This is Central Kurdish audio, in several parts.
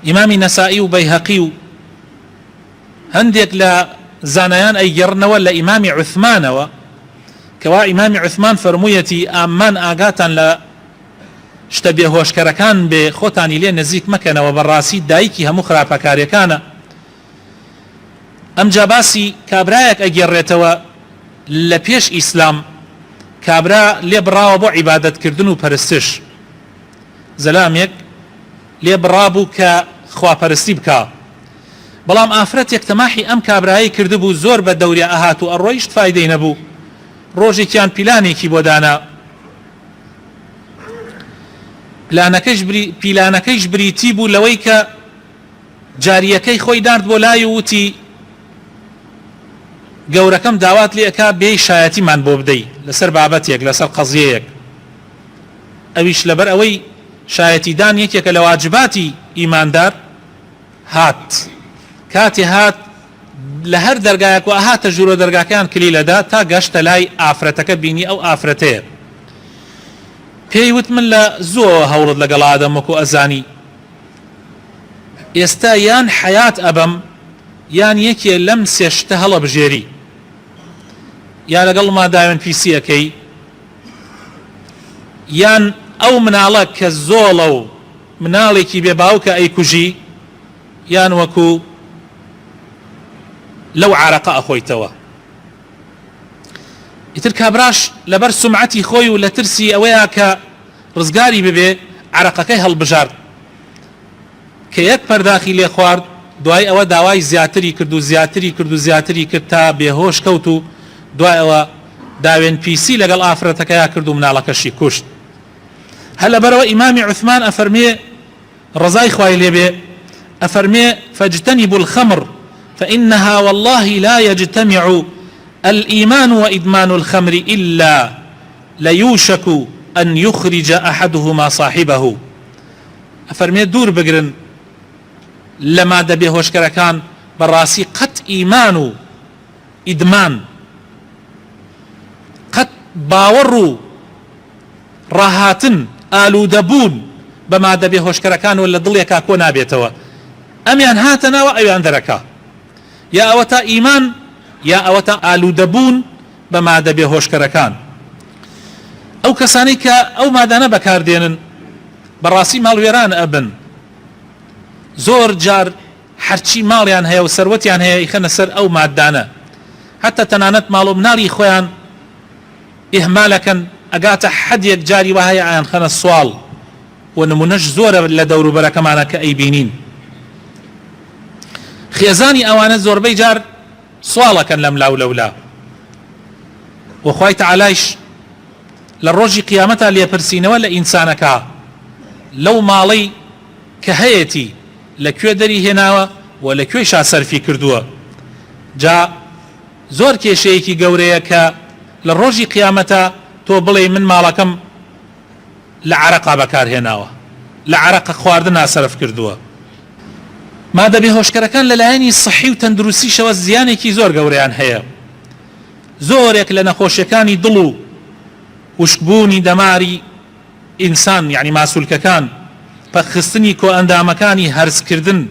ئیمامی نەسائی و بەیهەقی و هەندێک لە زانایان ئەیگەڕنەوە لە ئیمامی عوثمانەوە کەوا ئیمامی عوثمان فەرموویەتی ئامان ئاگاتان لە شتە بێهۆشکەرەکان بێ خۆتانی لێ نزیک مەکەنەوە بەڕاستی دایکی هەموو خراپەکاریەکانە. ئەمجا باسی کابرایەک ئەگێڕێتەوە لە پێش ئیسلام، کابرا لێ بڕاوە بۆ عیبادەتکردن و پەرستش، زەلامێک لێ بڕابوو کە خواپەرستی بکە، بەڵام ئافرەتێک تەماحی ئەم کابرایی کردبوو، زۆر بە دەوریا ئەهات و ئەڕۆیشت فایدەی نەبوو. ڕۆژێکیان پیلانێکی بۆ دانا، پیلانەکەیش بریتی بوو لەوەی کە جاریەکەی خۆی دارد بۆ لای و وتی گەورەکەم داوات لێ ئەکا بێی شایەتیمان بۆ بدەی لەسەر بابەتێک، لەسەر قەزیەیەک. ئەویش لەبەر ئەوەی شایەتیدان یەکێکە لە واجباتی ئیماندار هات، کاتی هات لە هەر دەرگایەک و ئەهاتە ژوورە دەرگاکەیان کلی لەدا تا گەشتە لای ئافرەتەکە بینی ئەو ئافرەتەیە. پێی وت من لە زۆر هەوڵت لەگەڵ ئادەمەکو ئەزانی، ئێستا یان حەیات ئەبەم یان یەکێ لەم سێشتە هەڵە بژێری، یا لەگەڵما داوێن پیسیەکەی، یان ئەو مناڵە کە زۆڵە و مناڵێکی بێ باوکە ئەیکوژی، یان وەکو لەو عارەقە ئەخۆیتەوە. ئیتر کابراش لەبەر سومعەتی خۆی و لە ترسی ئەوەیە کە ڕزگاری ببێ عارەقەکەی هەڵبژارد کە یەک پەرداخی لێ خوارد، دوای ئەوە داوای زیاتری کرد و زیاتری کرد و زیاتری کرد تا بێهۆش کەوت و دوای ئەوە داوێن پیسی لەگەڵ ئافرەتەکەیا کرد و مناڵەکەشی کوشت. هەر لەبەرەوە ئیمامی عوثمان ئەفەرمێ ڕزای خوای لێبێ، ئەفەرمێ فاجتنبوا الخمر فإنها والله لا يجتمع الإيمان وإدمان الخمر إلا ليوشك أن يخرج أحدهما صاحبه. أفرمي دور بقرن لما دبي هوشكركان براسي قط إيمان إدمان قط باورو راهاتن آلو دبون بما دبي هوشكركان ولا ضليكا كونا بيتوا أميان هاتنا وأيان دركا يا أوتا إيمان یا ئەوەتە ئالوودەبوون بە مادە بێهۆشکەرەکان. ئەو کەسانی کە ئەو مادانە بەکاردێنن بەڕاستی ماڵوێران ئەبن، زۆر جار هەرچی ماڵیان هەیە و سەروەتیان هەیە ئیخەنە سەر ئەو مادانە، هەتە تەنانەت ماڵ و مناڵی خۆیان ئیهمالەکەن، ئەگاتە حەدێک جاری وهەیە ئایان خەنە سوال و نمونەش زۆرە لە دەوروبەرەکەمانە کە ئەیبینین. خێزانی ئەوانە زۆربەی جار سواڵەکەن لەم لاو لەولا، وخوای تەعالایش لە ڕۆژی قیامەتە لێپرسینەوە لە ئینسانەکە لەو ماڵەی کە هەیەی لەکوێ دەری هێناوە و لەکوێشا سەرفی کردووە. جا زۆر کێشەیەکی گەورەیە کە لە ڕۆژی قیامەتە تۆ بڵێ من ماڵەکەم لە عەرەقا بەکارهێناوە، لە عەرەقە خواردنا سەرف کردووە. مادە بێهۆشکەرەکان لەلایەنی سەحی و تەندروستیشەوە زیانێکی زۆر گەورەیان هەیە. زۆرێک لە نەخۆشیەکانی دڵ و وشکبوونی دەماری ئینسان یعنی ماسوولکەکان، پەخستنی کۆ ئەندامەکانی هەرزکردن،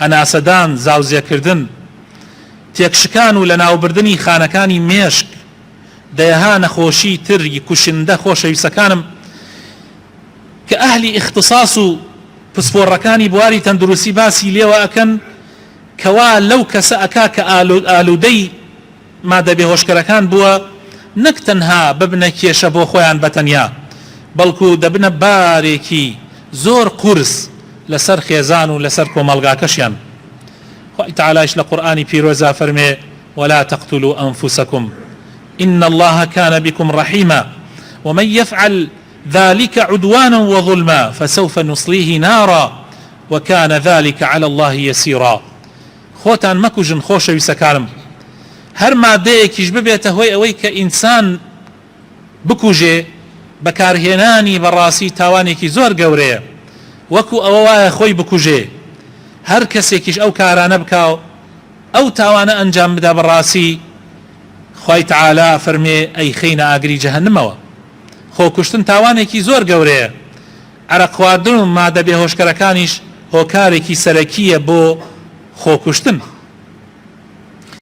هەناسەدان، زاوزێکردن، تێکشکان و لە ناوبردنی خانەکانی مێشک، دەیەها نەخۆشی تری کوشندە خۆشەویستەکانم کە ئەهلی اختصاص و پسپۆڕەکانی بواری تەندروستی باسی لێوە ئەکەن کەوا لەو کەسە ئەکا کە ئالوودەی مادە بێهۆشکەرەکان بووە، نەک تەنها ببنە کێشە بۆ خۆیان بەتەنیا، بەڵکو دەبنە بارێکی زۆر قورس لەسەر خێزان و لەسەر کۆمەڵگاکەشیان. خوای تەعالایش لە قورئانی پیرۆزا فەرمێ ولا تقتلوا أنفسكم إن الله كان بكم رحيما ومن يفعل ذلك عدوانا وظلما فسوف نصليه نارا وكان ذلك على الله يسيرا. خوتان مكوجن خۆشەویستەکانم، هەر مادەیەکیش ببێتە هۆی ئەوەی کە ئینسان بکوژێ، بەکارهێنانی بەڕاستی تاوانێکی زۆر گەورەیە، وەکو ئەوە وایە خۆی بکوژێ. هەر کەسێکیش ئەو کارانە بکاو ئەو تاوانە ئەنجام بدا، بەڕاستی خوای تەعالا فەرمێ ئەی خەینە ئاگری جەهەنەمەوە. خۆکوشتن تاوانێکی زۆر گەورەیە. عەرەق خواردن و مادە بێهۆشکەرەکانیش هۆکارێکی سەرەکیە بۆ خۆکوشتن